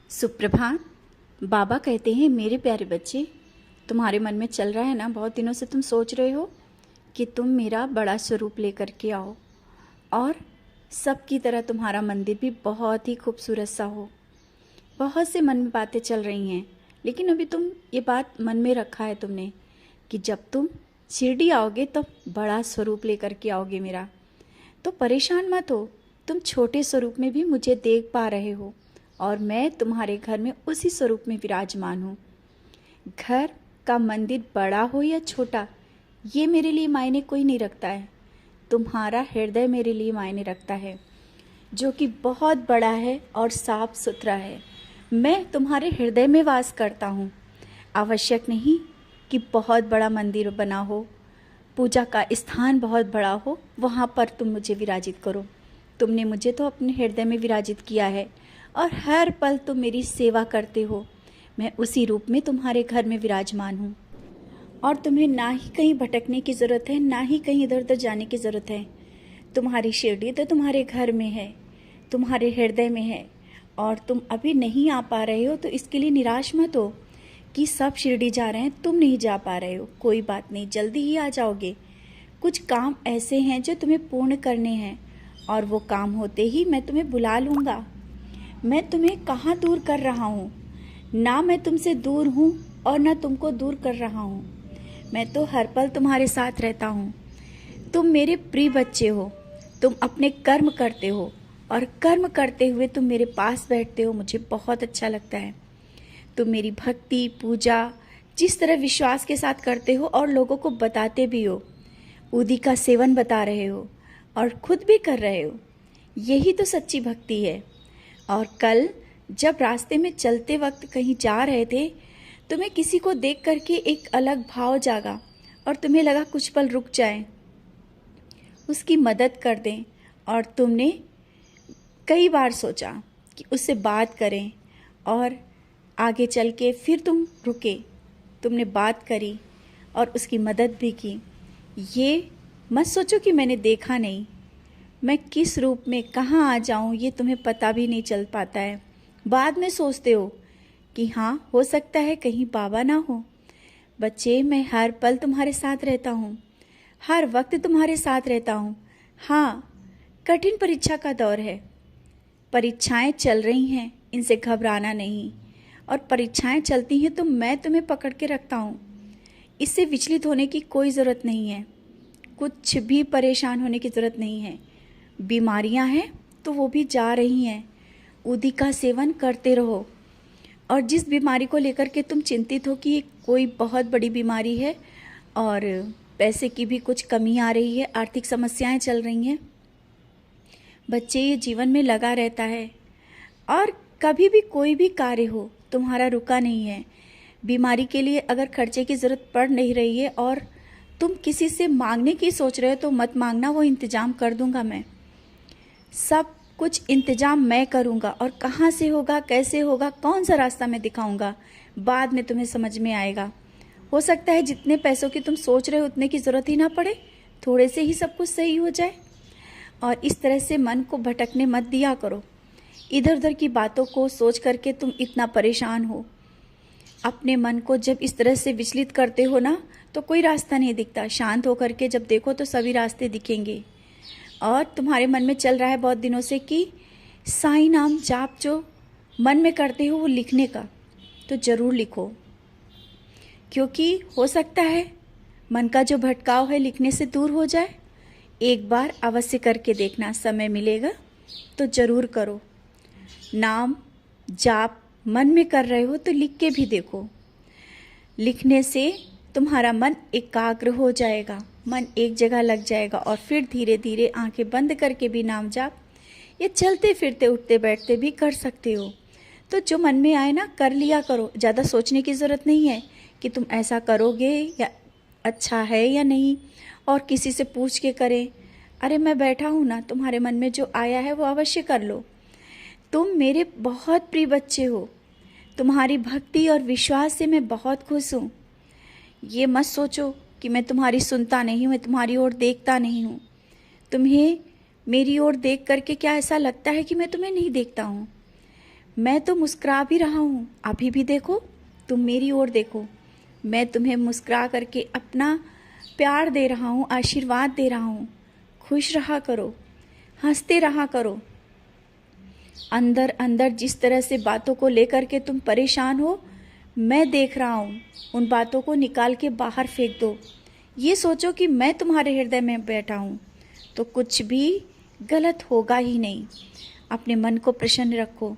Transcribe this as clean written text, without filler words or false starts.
सुप्रभात। बाबा कहते हैं, मेरे प्यारे बच्चे, तुम्हारे मन में चल रहा है ना, बहुत दिनों से तुम सोच रहे हो कि तुम मेरा बड़ा स्वरूप लेकर के आओ और सबकी तरह तुम्हारा मंदिर भी बहुत ही खूबसूरत सा हो। बहुत से मन में बातें चल रही हैं, लेकिन अभी तुम ये बात मन में रखा है तुमने कि जब तुम शिरडी आओगे तब बड़ा स्वरूप लेकर के आओगे मेरा। तो परेशान मत हो, तुम छोटे स्वरूप में भी मुझे देख पा रहे हो और मैं तुम्हारे घर में उसी स्वरूप में विराजमान हूँ। घर का मंदिर बड़ा हो या छोटा, ये मेरे लिए मायने कोई नहीं रखता है। तुम्हारा हृदय मेरे लिए मायने रखता है, जो कि बहुत बड़ा है और साफ सुथरा है। मैं तुम्हारे हृदय में वास करता हूँ। आवश्यक नहीं कि बहुत बड़ा मंदिर बना हो, पूजा का स्थान बहुत बड़ा हो, वहाँ पर तुम मुझे विराजित करो। तुमने मुझे तो अपने हृदय में विराजित किया है और हर पल तुम मेरी सेवा करते हो। मैं उसी रूप में तुम्हारे घर में विराजमान हूँ और तुम्हें ना ही कहीं भटकने की ज़रूरत है, ना ही कहीं इधर उधर जाने की ज़रूरत है। तुम्हारी शिरडी तो तुम्हारे घर में है, तुम्हारे हृदय में है और तुम अभी नहीं आ पा रहे हो, तो इसके लिए निराश मत हो कि सब शिरडी जा रहे हैं, तुम नहीं जा पा रहे हो। कोई बात नहीं, जल्दी ही आ जाओगे। कुछ काम ऐसे हैं जो तुम्हें पूर्ण करने हैं और वो काम होते ही मैं तुम्हें बुला लूँगा। मैं तुम्हें कहाँ दूर कर रहा हूँ? ना मैं तुमसे दूर हूँ और ना तुमको दूर कर रहा हूँ। मैं तो हर पल तुम्हारे साथ रहता हूँ। तुम मेरे प्रिय बच्चे हो, तुम अपने कर्म करते हो और कर्म करते हुए तुम मेरे पास बैठते हो, मुझे बहुत अच्छा लगता है। तुम मेरी भक्ति पूजा जिस तरह विश्वास के साथ करते हो और लोगों को बताते भी हो, उदी का सेवन बता रहे हो और खुद भी कर रहे हो, यही तो सच्ची भक्ति है। और कल जब रास्ते में चलते वक्त कहीं जा रहे थे, तुम्हें किसी को देख करके एक अलग भाव जागा और तुम्हें लगा कुछ पल रुक जाएं, उसकी मदद कर दें। और तुमने कई बार सोचा कि उससे बात करें और आगे चल के फिर तुम रुके, तुमने बात करी और उसकी मदद भी की। ये मत सोचो कि मैंने देखा नहीं, मैं किस रूप में कहाँ आ जाऊँ ये तुम्हें पता भी नहीं चल पाता है। बाद में सोचते हो कि हाँ, हो सकता है कहीं बाबा ना हो। बच्चे, मैं हर पल तुम्हारे साथ रहता हूँ, हर वक्त तुम्हारे साथ रहता हूँ। हाँ, कठिन परीक्षा का दौर है, परीक्षाएं चल रही हैं, इनसे घबराना नहीं। और परीक्षाएं चलती हैं तो मैं तुम्हें पकड़ के रखता हूँ, इससे विचलित होने की कोई ज़रूरत नहीं है, कुछ भी परेशान होने की ज़रूरत नहीं है। बीमारियां हैं तो वो भी जा रही हैं, उदी का सेवन करते रहो। और जिस बीमारी को लेकर के तुम चिंतित हो कि कोई बहुत बड़ी बीमारी है और पैसे की भी कुछ कमी आ रही है, आर्थिक समस्याएं चल रही हैं, बच्चे ये जीवन में लगा रहता है और कभी भी कोई भी कार्य हो तुम्हारा रुका नहीं है। बीमारी के लिए अगर खर्चे की ज़रूरत पड़ नहीं रही है और तुम किसी से मांगने की सोच रहे हो तो मत मांगना, वो इंतज़ाम कर दूंगा मैं। सब कुछ इंतजाम मैं करूँगा और कहाँ से होगा, कैसे होगा, कौन सा रास्ता मैं दिखाऊंगा, बाद में तुम्हें समझ में आएगा। हो सकता है जितने पैसों की तुम सोच रहे हो उतने की ज़रूरत ही ना पड़े, थोड़े से ही सब कुछ सही हो जाए। और इस तरह से मन को भटकने मत दिया करो। इधर उधर की बातों को सोच करके तुम इतना परेशान हो। अपने मन को जब इस तरह से विचलित करते हो ना, तो कोई रास्ता नहीं दिखता। शांत होकर के जब देखो तो सभी रास्ते दिखेंगे। और तुम्हारे मन में चल रहा है बहुत दिनों से कि साईं नाम जाप जो मन में करते हो वो लिखने का, तो ज़रूर लिखो, क्योंकि हो सकता है मन का जो भटकाव है लिखने से दूर हो जाए। एक बार अवश्य करके देखना, समय मिलेगा तो ज़रूर करो। नाम जाप मन में कर रहे हो तो लिख के भी देखो। लिखने से तुम्हारा मन एकाग्र हो जाएगा, मन एक जगह लग जाएगा और फिर धीरे धीरे आंखें बंद करके भी नाम जाप या चलते फिरते उठते बैठते भी कर सकते हो। तो जो मन में आए ना कर लिया करो, ज़्यादा सोचने की ज़रूरत नहीं है कि तुम ऐसा करोगे या अच्छा है या नहीं और किसी से पूछ के करें। अरे मैं बैठा हूँ ना, तुम्हारे मन में जो आया है वो अवश्य कर लो। तुम मेरे बहुत प्रिय बच्चे हो, तुम्हारी भक्ति और विश्वास से मैं बहुत खुश हूँ। ये मत सोचो कि मैं तुम्हारी सुनता नहीं हूँ, मैं तुम्हारी ओर देखता नहीं हूँ। तुम्हें मेरी ओर देख करके क्या ऐसा लगता है कि मैं तुम्हें नहीं देखता हूँ? मैं तो मुस्कुरा भी रहा हूँ, अभी भी देखो, तुम मेरी ओर देखो। मैं तुम्हें मुस्कुरा करके अपना प्यार दे रहा हूँ, आशीर्वाद दे रहा हूँ। खुश रहा करो, हंसते रहा करो। अंदर अंदर जिस तरह से बातों को लेकर के तुम परेशान हो, मैं देख रहा हूँ। उन बातों को निकाल के बाहर फेंक दो। ये सोचो कि मैं तुम्हारे हृदय में बैठा हूँ, तो कुछ भी गलत होगा ही नहीं। अपने मन को प्रसन्न रखो।